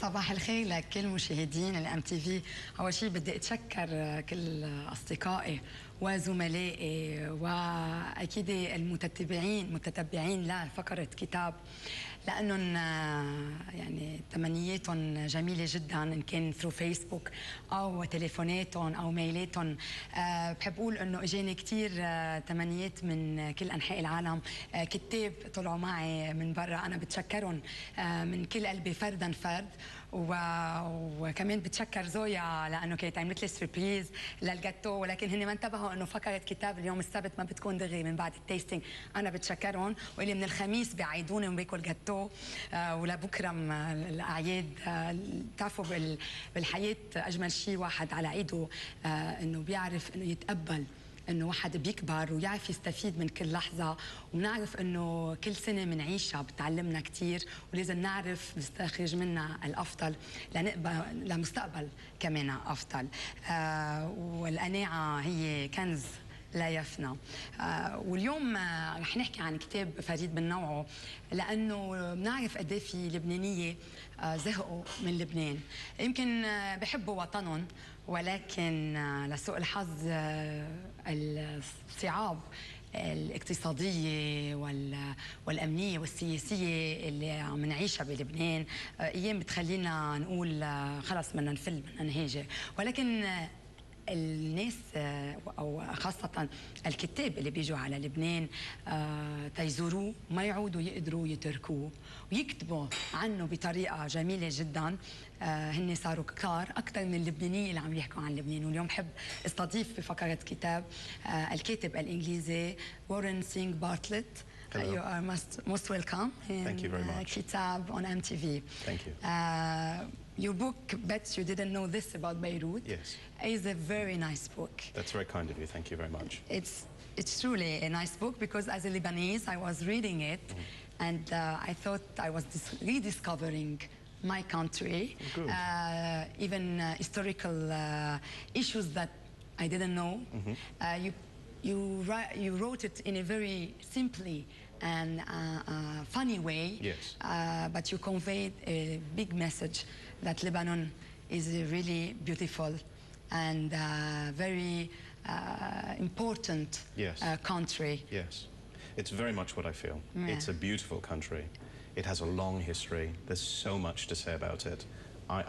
صباح الخير لكل مشاهدين الام تي في. اول شيء بدي اتشكر كل اصدقائي وزملائي واكيد المتتبعين لفقره كتاب، لانهم يعني تمنياتهم جميله جدا، ان كان ثرو فيسبوك او تليفوناتهم او ميلاتهم. بحب اقول انه اجاني كثير تمنيات من كل انحاء العالم، كتاب طلعوا معي من برا، انا بتشكرهم من كل قلبي فردا فرد. وكمان بتشكر زويا لانه كانت عملت لي سربريز للجاتو، ولكن هن ما انتبهوا انه فقره كتاب اليوم السبت ما بتكون دغري من بعد التيستينج. انا بتشكرهم، واللي من الخميس بيعيدوني وباكل جاتو، ولبكره الاعياد. بتعرفوا بالحياه اجمل شيء واحد على عيده انه بيعرف انه يتقبل انه واحد بيكبر ويعرف يستفيد من كل لحظه، ونعرف انه كل سنه بنعيشها بتعلمنا كثير، ولازم نعرف نستخرج منها الافضل لمستقبل كمان افضل. والقناعه هي كنز لا يفنى. واليوم رح نحكي عن كتاب فريد من نوعه، لانه بنعرف قد ايه في لبنانيه زهقوا من لبنان، يمكن بحبوا وطنهم، ولكن لسوء الحظ الصعاب الاقتصادية والأمنية والسياسية اللي عم نعيشها بلبنان أيام بتخلينا نقول خلص بدنا نفل بدنا نهاجر. ولكن الناس او خاصه الكتاب اللي بيجوا على لبنان تيزوروه ما يعودوا يقدروا يتركوه، ويكتبوا عنه بطريقه جميله جدا. هن صاروا كتار اكثر من اللبنانيه اللي عم يحكوا عن لبنان. واليوم بحب استضيف بفقره كتاب الكاتب الانجليزي وارن سينغ بارتلت. Hello. You are most welcome. Thank you very much. Kitab on MTV. Thank you. Your book, Bet You Didn't Know This About Beirut, Yes, is a very nice book. that's very kind of you. Thank you very much. It's truly a nice book, because as a Lebanese, I was reading it, and I thought I was rediscovering my country, even historical issues that I didn't know. You wrote it in a very simply and funny way, Yes. but you conveyed a big message that Lebanon is a really beautiful and very important Yes. country. Yes, it's very much what I feel. It's a beautiful country. It has a long history. There's so much to say about it.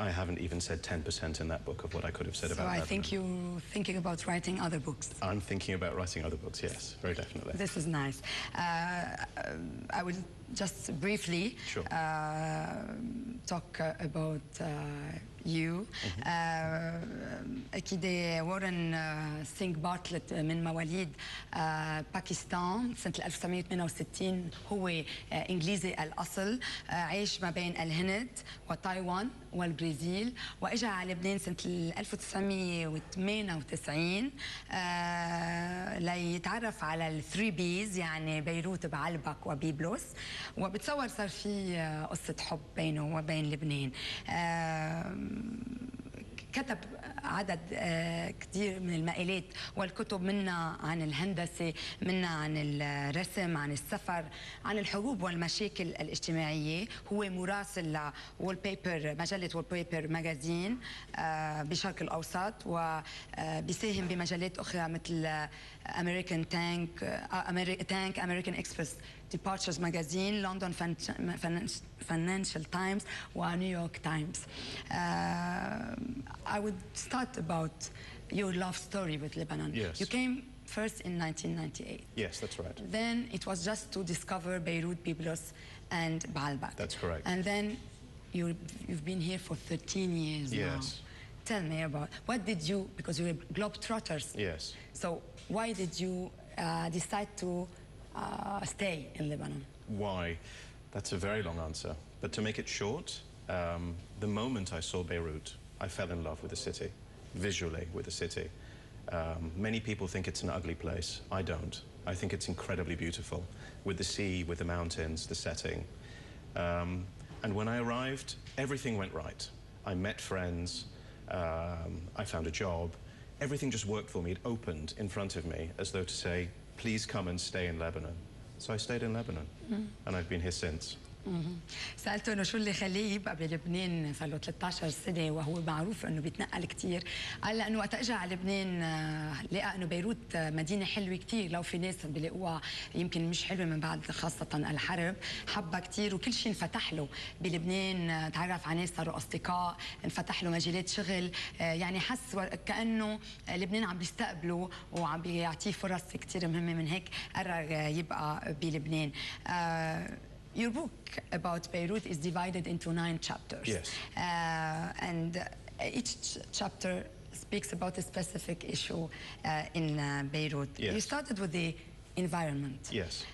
I haven't even said 10% in that book of what I could have said about Lebanon. So I think you're thinking about writing other books. I'm thinking about writing other books, yes, very definitely. This is nice. I will just briefly talk about you. أكيد وارن سينغ بارتلت من مواليد باكستان سنة 1968. هو إنجليزي الأصل، عاش ما بين الهند وتايوان والبرازيل، وإجا على لبنان سنة 1998 ليتعرف على الثري بيز، يعني بيروت بعلبك وبيبلس، وبتصور صار في قصة حب بينه وبين لبنان. كتب عدد كثير من المقالات والكتب، منها عن الهندسة، منها عن الرسم، عن السفر، عن الحروب والمشاكل الاجتماعية. هو مراسل لولبيبر، مجلة وولبيبر ماجازين بالشرق الأوسط، وبيساهم بمجلات أخرى مثل أمريكان تانك، أمريكان إكسبرس، Departures Magazine, London Financial Times, and New York Times. I would start about your love story with Lebanon. Yes. You came first in 1998. Yes, that's right. Then it was just to discover Beirut, Byblos, and Baalbek. That's correct. And then you've been here for 13 years now. Yes. Tell me about, what did you, because you were globetrotters. Yes. So why did you decide to stay in Lebanon? Why? That's a very long answer. But to make it short, the moment I saw Beirut, I fell in love with the city, visually with the city. Many people think it's an ugly place. I don't. I think it's incredibly beautiful, with the sea, with the mountains, the setting. And when I arrived, everything went right. I met friends, I found a job. Everything just worked for me. It opened in front of me as though to say, please come and stay in Lebanon. So I stayed in Lebanon, and I've been here since. سألته انه شو اللي خليه يبقى بلبنان صار له 13 سنه وهو معروف انه بيتنقل كثير. قال لانه وقت اجى على لبنان لقى انه بيروت مدينه حلوه كثير، لو في ناس بيلاقوها يمكن مش حلوه من بعد خاصه الحرب، حبها كثير وكل شيء انفتح له بلبنان، تعرف على ناس صاروا اصدقاء، انفتح له مجالات شغل، يعني حس كانه لبنان عم بيستقبله وعم بيعطيه فرص كثير مهمه، من هيك قرر يبقى بلبنان. Your book about Beirut is divided into 9 chapters. Yes. And each chapter speaks about a specific issue in Beirut. Yes. You started with the environment. Yes.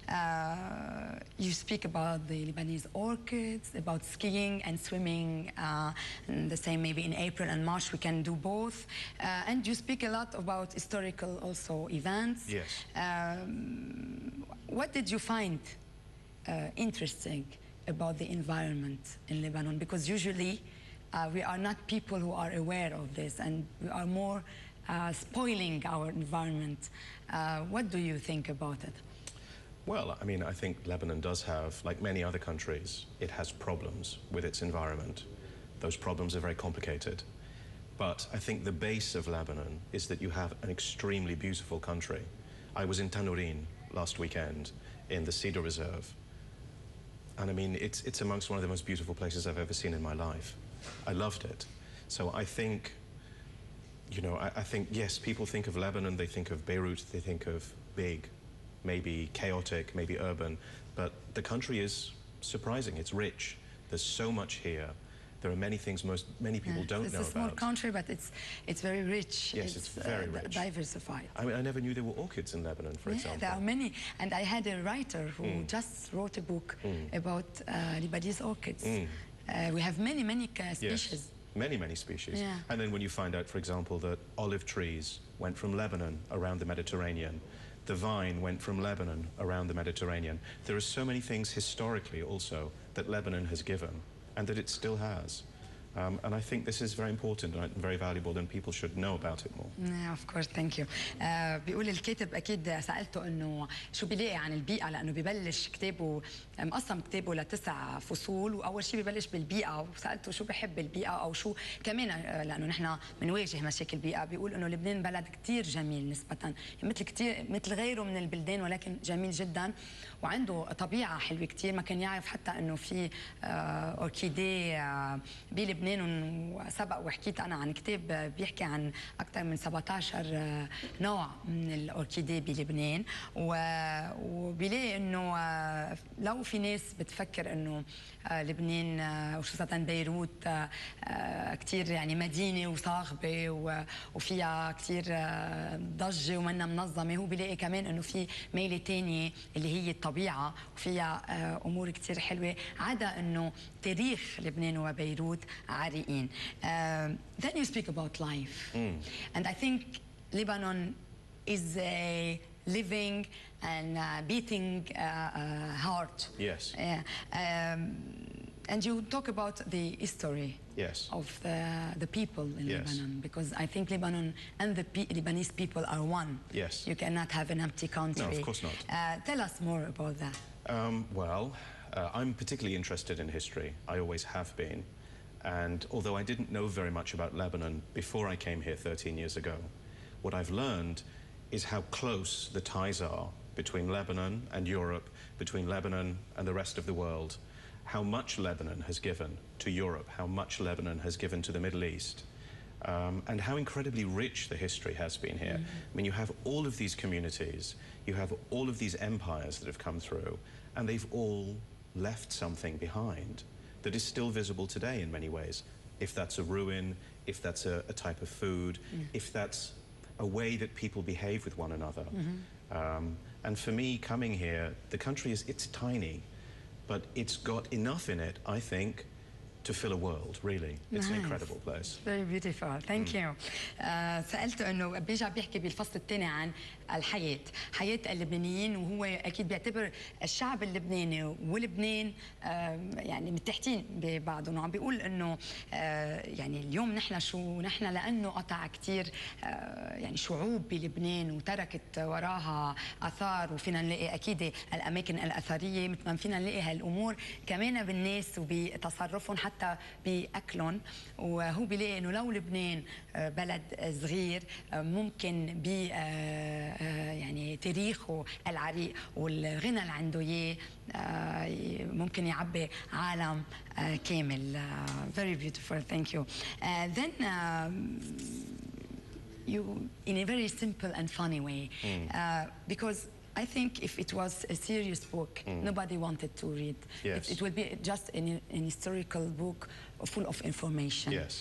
You speak about the Lebanese orchids, about skiing and swimming, and the same maybe in April and March we can do both. And you speak a lot about historical also events. Yes. What did you find interesting about the environment in Lebanon? Because usually we are not people who are aware of this, and we are more spoiling our environment. What do you think about it? Well, I mean, I think Lebanon does have, like many other countries, it has problems with its environment. Those problems are very complicated. But I think the base of Lebanon is that you have an extremely beautiful country. I was in Tanourin last weekend in the Cedar Reserve. And I mean, it's amongst one of the most beautiful places I've ever seen in my life. I loved it. So I think, you know, I think, yes, people think of Lebanon, they think of Beirut, they think of big, maybe chaotic, maybe urban. But the country is surprising. It's rich. There's so much here. There are many things many people don't know about. It's a small country, but it's very rich. Yes, it's very rich. Diversified. I mean, I never knew there were orchids in Lebanon, for example. There are many. And I had a writer who just wrote a book about Lebanese orchids. We have many species. Yes, many species. Yeah. And then when you find out, for example, that olive trees went from Lebanon around the Mediterranean, the vine went from Lebanon around the Mediterranean. There are so many things historically also that Lebanon has given and that it still has. And I think this is very important and very valuable, and people should know about it more. Yeah, of course, thank you. بيقول الكاتب أكيد سألته إنه شو بيلاقي عن البيئة، لأنه ببلش كتابه مقسم كتابه ل9 فصول، وأول شيء ببلش بالبيئة، وسألته شو بحب البيئة أو شو كمان، لأنه نحن بنواجه مشاكل البيئة. بيقول إنه لبنان بلد كتير جميل نسبة، مثل غيره من البلدان، ولكن جميل جدا وعنده طبيعة حلوة كتير. ما كان يعرف حتى إنه في أوركيدي بلبنان، وسبق وحكيت أنا عن كتاب بيحكي عن أكثر من 17 نوع من الأوركيدي بلبنان. وبيلاقي إنه لو في ناس بتفكر إنه لبنان وخصوصا بيروت كتير يعني مدينة وصاخبة وفيها كتير ضجة ومنها منظمة، هو بيلاقي كمان إنه في ميلة تانية اللي هي الطبيعة، وفيها أمور كتير حلوة، عدا إنه تاريخ لبنان وبيروت عريقين. Then you speak about life. And I think Lebanon is a living and beating heart. Yes. And you talk about the history Yes. of the people in Yes. Lebanon, because I think Lebanon and the Lebanese people are one. Yes. You cannot have an empty country. No, of course not. Tell us more about that. Well, I'm particularly interested in history. I always have been. And although I didn't know very much about Lebanon before I came here 13 years ago, what I've learned is how close the ties are between Lebanon and Europe, between Lebanon and the rest of the world, how much Lebanon has given to Europe, how much Lebanon has given to the Middle East, and how incredibly rich the history has been here. I mean, you have all of these communities, you have all of these empires that have come through, and they've all left something behind that is still visible today in many ways. If that's a ruin, if that's a type of food, if that's a way that people behave with one another. And for me, coming here, the country it's tiny, but it's got enough in it, I think, to fill a world, really. It's an incredible place. Very beautiful. Thank you. سألته إنه بيرجع بيحكي بالفصل الثاني عن الحياة، حياة اللبنانيين، وهو أكيد بيعتبر الشعب اللبناني ولبنان يعني متحدين ببعضهم، وعم بيقول إنه يعني اليوم نحن لأنه قطع كثير يعني شعوب بلبنان وتركت وراها آثار، وفينا نلاقي أكيد الأماكن الأثرية، مثل ما فينا نلاقي هالأمور كمان بالناس وبتصرفهم حتى بأكلهم. وهو بيلاقي إنه لو لبنان بلد صغير ممكن ب يعني تاريخه العريق والغنى اللي عنده إياه ممكن يعبي عالم كامل. Very beautiful. Thank you. Then you, in a very simple and funny way, because I think if it was a serious book, nobody wanted to read. Yes. It would be just an historical book full of information. Yes.